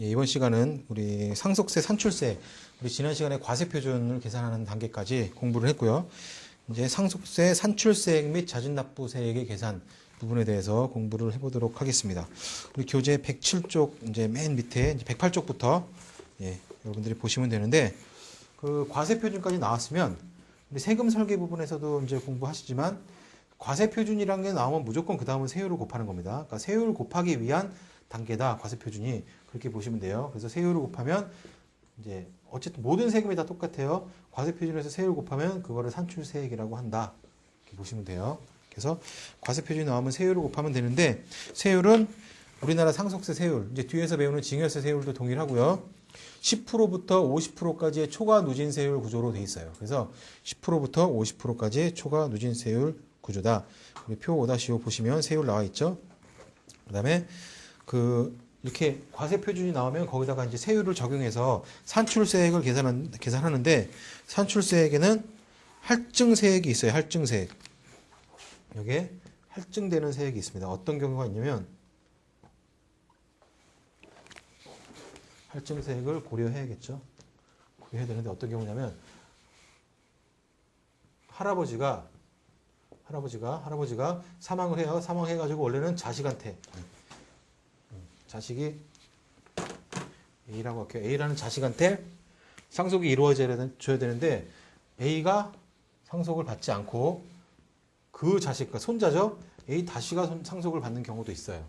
예, 이번 시간은 우리 상속세, 산출세, 우리 지난 시간에 과세표준을 계산하는 단계까지 공부를 했고요. 이제 상속세, 산출세액 및 자진납부세액의 계산 부분에 대해서 공부를 해보도록 하겠습니다. 우리 교재 107쪽 이제 맨 밑에 이제 108쪽부터 예, 여러분들이 보시면 되는데 그 과세표준까지 나왔으면 우리 세금 설계 부분에서도 이제 공부하시지만 과세표준이라는 게 나오면 무조건 그 다음은 세율을 곱하는 겁니다. 그러니까 세율을 곱하기 위한 단계다 과세표준이 그렇게 보시면 돼요. 그래서 세율을 곱하면 이제 어쨌든 모든 세금이 다 똑같아요. 과세표준에서 세율을 곱하면 그거를 산출세액이라고 한다. 이렇게 보시면 돼요. 그래서 과세표준이 나오면 세율을 곱하면 되는데 세율은 우리나라 상속세 세율, 이제 뒤에서 배우는 증여세 세율도 동일하고요. 10%부터 50%까지의 초과 누진세율 구조로 돼 있어요. 그래서 10%부터 50%까지 초과 누진세율 구조다. 우리 표 5-5 보시면 세율 나와 있죠. 그다음에 이렇게 과세표준이 나오면 거기다가 이제 세율을 적용해서 산출세액을 계산하는데 산출세액에는 할증세액이 있어요. 할증세액. 여기에 할증되는 세액이 있습니다. 어떤 경우가 있냐면 할증세액을 고려해야겠죠. 고려해야 되는데 어떤 경우냐면 할아버지가 사망을 해요. 사망해가지고 원래는 자식한테 자식이 A라고 할게요. A라는 자식한테 상속이 이루어져야 되는데 A가 상속을 받지 않고 그 자식, 그러니까 손자죠. A 다시가 상속을 받는 경우도 있어요.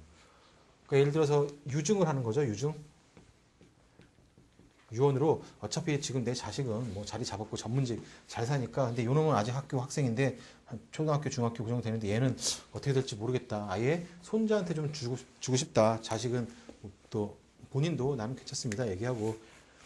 그러니까 예를 들어서 유증을 하는 거죠. 유언으로 어차피 지금 내 자식은 뭐 자리 잡았고 전문직 잘 사니까 근데 요놈은 아직 학생인데 초등학교, 중학교 그 정도 되는데 얘는 어떻게 될지 모르겠다. 아예 손자한테 좀 주고 싶다. 자식은 또 본인도 나는 괜찮습니다. 얘기하고.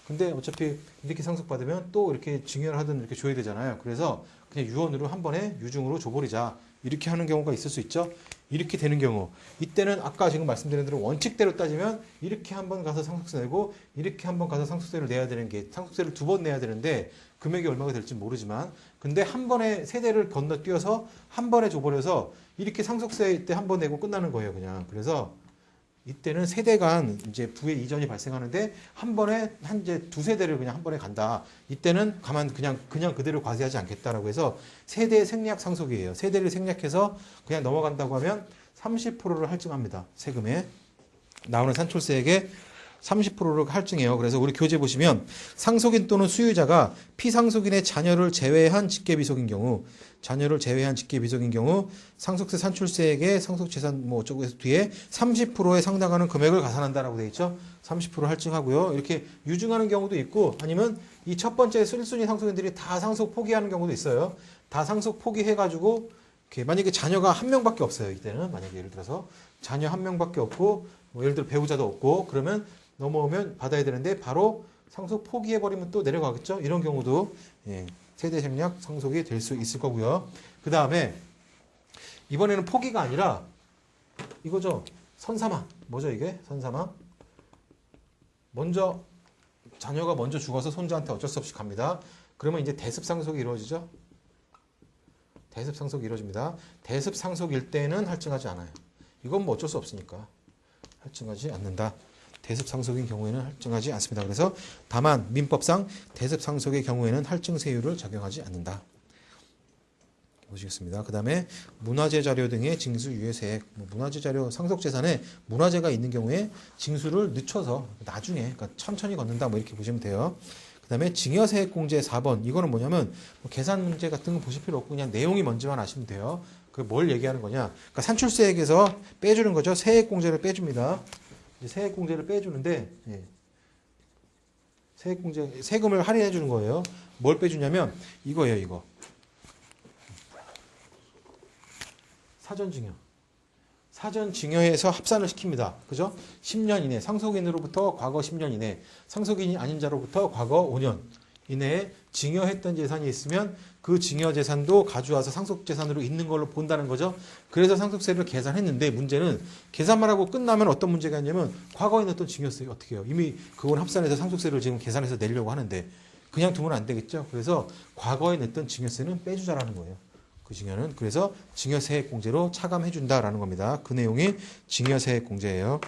근데 어차피 이렇게 상속받으면 또 이렇게 증여를 하든 이렇게 줘야 되잖아요. 그래서 그냥 유언으로 한 번에 유증으로 줘버리자. 이렇게 하는 경우가 있을 수 있죠. 이렇게 되는 경우. 이때는 아까 지금 말씀드린 대로 원칙대로 따지면 이렇게 한 번 가서 상속세 내고 이렇게 한 번 가서 상속세를 내야 되는 게 상속세를 2번 내야 되는데 금액이 얼마가 될지 모르지만 근데 한 번에 세대를 건너뛰어서 한 번에 줘버려서 이렇게 상속세 때 한 번 내고 끝나는 거예요. 그냥. 그래서 이때는 세대 간 이제 부의 이전이 발생하는데 한 번에 이제 두 세대를 그냥 한 번에 간다. 이때는 그냥 그대로 과세하지 않겠다라고 해서 세대 생략 상속이에요. 세대를 생략해서 그냥 넘어간다고 하면 30%를 할증합니다. 세금에 나오는 산출세액의 30%를 할증해요. 그래서 우리 교재 보시면 상속인 또는 수유자가 피상속인의 자녀를 제외한 직계비속인 경우 상속세 산출세액의 상속재산 뭐 어쩌고 해서 뒤에 30%에 상당하는 금액을 가산한다라고 되어 있죠. 30% 할증하고요. 이렇게 유증하는 경우도 있고 아니면 이 첫 번째 1순위 상속인들이 다 상속 포기하는 경우도 있어요. 다 상속 포기해가지고 만약에 자녀가 한 명밖에 없어요. 이때는 만약에 예를 들어서 자녀 한 명밖에 없고 뭐 예를 들어 배우자도 없고 그러면 넘어오면 받아야 되는데 바로 상속 포기해버리면 또 내려가겠죠. 이런 경우도 세대 생략 상속이 될 수 있을 거고요. 그 다음에 이번에는 포기가 아니라 이거죠. 선사망. 뭐죠 이게? 선사망. 자녀가 먼저 죽어서 손자한테 어쩔 수 없이 갑니다. 그러면 이제 대습상속이 이루어지죠. 대습상속이 이루어집니다. 대습상속일 때는 할증하지 않아요. 이건 뭐 어쩔 수 없으니까 할증하지 않는다. 대습상속인 경우에는 할증하지 않습니다. 그래서 다만 민법상 대습상속의 경우에는 할증세율을 적용하지 않는다. 보시겠습니다. 그 다음에 문화재 자료 등의 징수 유예세액. 문화재 자료 상속재산에 문화재가 있는 경우에 징수를 늦춰서 나중에 그러니까 천천히 걷는다 뭐 이렇게 보시면 돼요. 그 다음에 증여세액공제 4번. 이거는 뭐냐면 계산 문제 같은 거 보실 필요 없고 그냥 내용이 뭔지만 아시면 돼요. 그 뭘 얘기하는 거냐. 그러니까 산출세액에서 빼주는 거죠. 세액공제를 빼줍니다. 세액공제를 빼주는데 세금을 할인해 주는 거예요. 뭘 빼주냐면 이거예요. 이거 사전증여해서 합산을 시킵니다. 그죠? 10년 이내 상속인으로부터 과거 10년 이내 상속인이 아닌 자로부터 과거 5년 이내에 증여했던 재산이 있으면 그 증여재산도 가져와서 상속재산으로 있는 걸로 본다는 거죠. 그래서 상속세를 계산했는데 문제는 계산만 하고 끝나면 어떤 문제가 있냐면 과거에 냈던 증여세 어떻게 해요? 이미 그걸 합산해서 상속세를 지금 계산해서 내려고 하는데 그냥 두면 안 되겠죠. 그래서 과거에 냈던 증여세는 빼주자라는 거예요. 그 증여는. 그래서 증여세액공제로 차감해준다라는 겁니다. 그 내용이 증여세액공제예요.